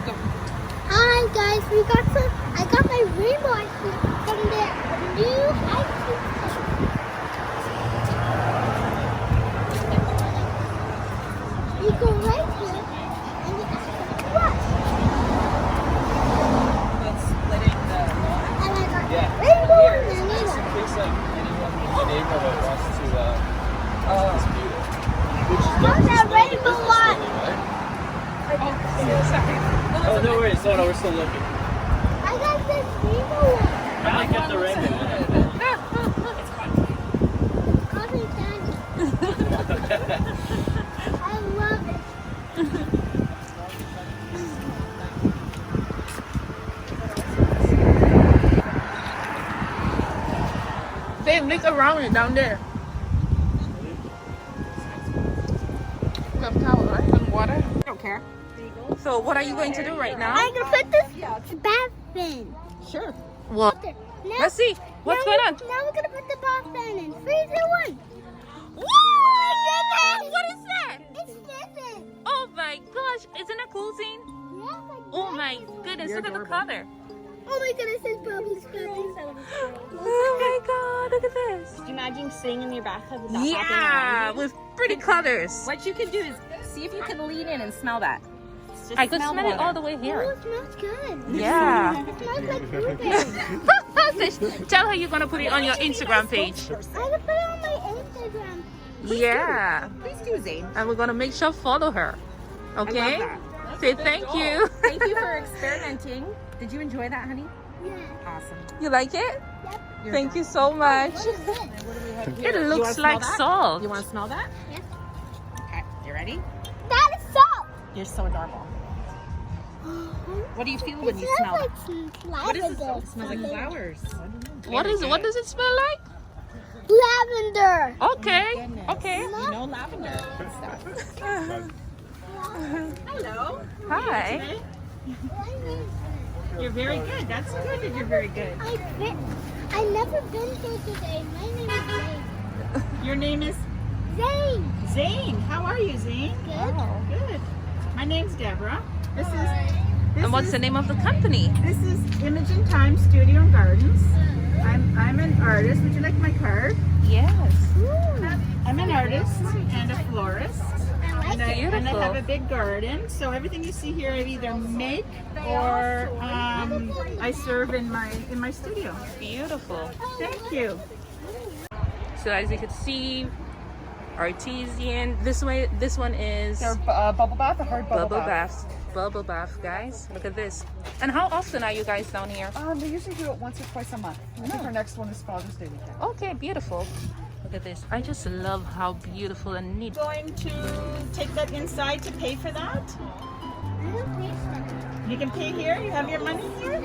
Hi guys, I got my rainbow ice cream from the new ice cream shop. You go right here and you crush. That's letting the... And I got Yeah. rainbow Here, and it's in vanilla. case like anyone in the neighborhood wants to dispute it. Which is How's that still the rainbow business one? really, right? Sorry. Oh, no worries. No, we're still looking. I got this rainbow one. I might get the rainbow one. Cotton candy. I love it. They look around it down there. Love towel, right? And water. I don't care. So what are you going to do right now? I'm gonna put this bath bin. Sure. What? Now, Let's see. What's going on? Now we're gonna put the bath bin in. 3, 2, 1. Whoa! What is that? It's fizzing. Oh my gosh! Isn't it cool, Zane? Yes, Oh my goodness! Look at the color. Oh my goodness, it's bubbles coming. Oh my god! Look at this. Could you imagine sitting in your bathtub with that Yeah, popping around you? with pretty colors. What you could do is see if you can lean in and smell that. Just I could smell it water. all the way Oh, here. it smells good. Yeah. It smells like blueberry. Tell her you're gonna put it on your Instagram page. I'm gonna put it on my Instagram. Yeah. Please do, Zane. And we're gonna make sure follow her. Okay? that. Say thank you. Thank you for experimenting. Did you enjoy that, honey? Yeah. Awesome. You like it? Yep. Thank you so much. What is this? It You looks wanna smell like that? salt. You want to smell that? Yes. Okay, you ready? That is salt. You're so adorable. What do you feel when It you smells smell like it? What is lavender. it? It smells like flowers. What does it smell like? Lavender. Okay. Okay. You know lavender and stuff. Hello. Hi. You're very good. That's good that you're very good. I never been here today. My name is Zane. Your name is Zane. Zane. How are you, Zane? Good. Good. My name's Deborah. This is And what's the name of the company? This is Imogen Time Studio and Gardens. I'm an artist. Would you like my card? Yes. I'm an artist and a florist. And I Beautiful. have a big garden. So everything you see here I either make or I serve in my studio. Beautiful. Thank you. So as you can see, artesian. This one is They're bubble bath, a hard bubble, bubble bath. bath. Bubble bath, guys. Look at this. And how often are you guys down here? They usually do it once or twice a month. I think our next one is Father's Day weekend. Okay, beautiful. Look at this. I just love how beautiful and neat. Going to take that inside to pay for that? You can pay here? You have your money here?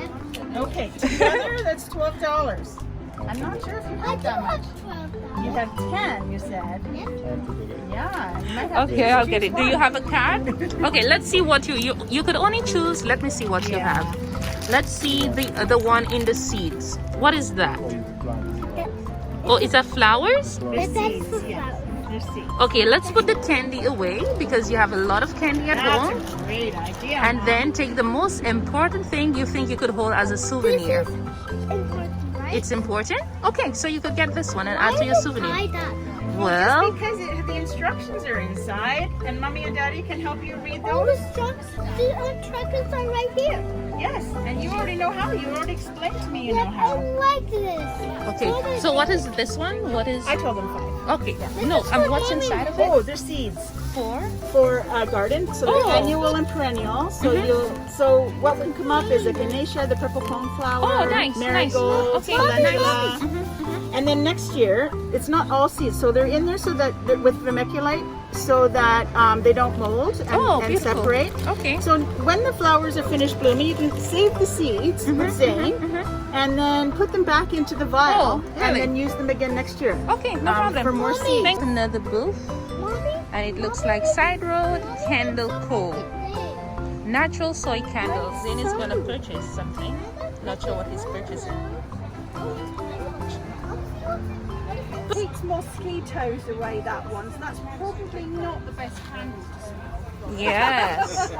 Okay. Together, that's $12. I'm not sure if you I have do that much. have 12. You have 10, you said. Yeah. You might have to Okay, I'll get choose it. Do you one. have a card? Okay, let's see what you could only choose. Let me see what you have. Let's see the one in the seeds. What is that? Oh, is that flowers? They're But that's seeds, for yeah. flowers. They're seeds. Okay, let's put the candy away because you have a lot of candy at home. That's a great idea. And then take the most important thing you think you could hold as a souvenir. This is important, right? It's important? Okay, so you could get this one and add to your Why souvenir. did I tie that? Well, Because the instructions are inside, and Mommy and Daddy can help you read All the those. instructions are right here. Yes, and you already know how. You already explained to me you know Yep, I how. like this. okay. So what is this one? What is... I told them 5. Okay, no, what's inside of it? Oh, they're seeds Four? for a garden. So Oh. they're annual and perennial. So so what would come up is a Ganesha, the purple coneflower, Oh, nice, marigold, nice. Okay. calendula. And then next year, it's not all seeds. So they're in there so that with vermiculite, so that they don't mold and, Oh, and beautiful. separate. Okay. So when the flowers are finished blooming, you can save the seeds with Zane, and then put them back into the vial, Oh, and really? then use them again next year. Okay, no problem. For more seeds. Thanks. Another booth, Mommy? and it looks like Side Road Candle Co. Natural soy candles. Zane is going to purchase something. Not sure what he's purchasing. Takes mosquitoes away, that one, so that's probably not the best candle to smell. Yes.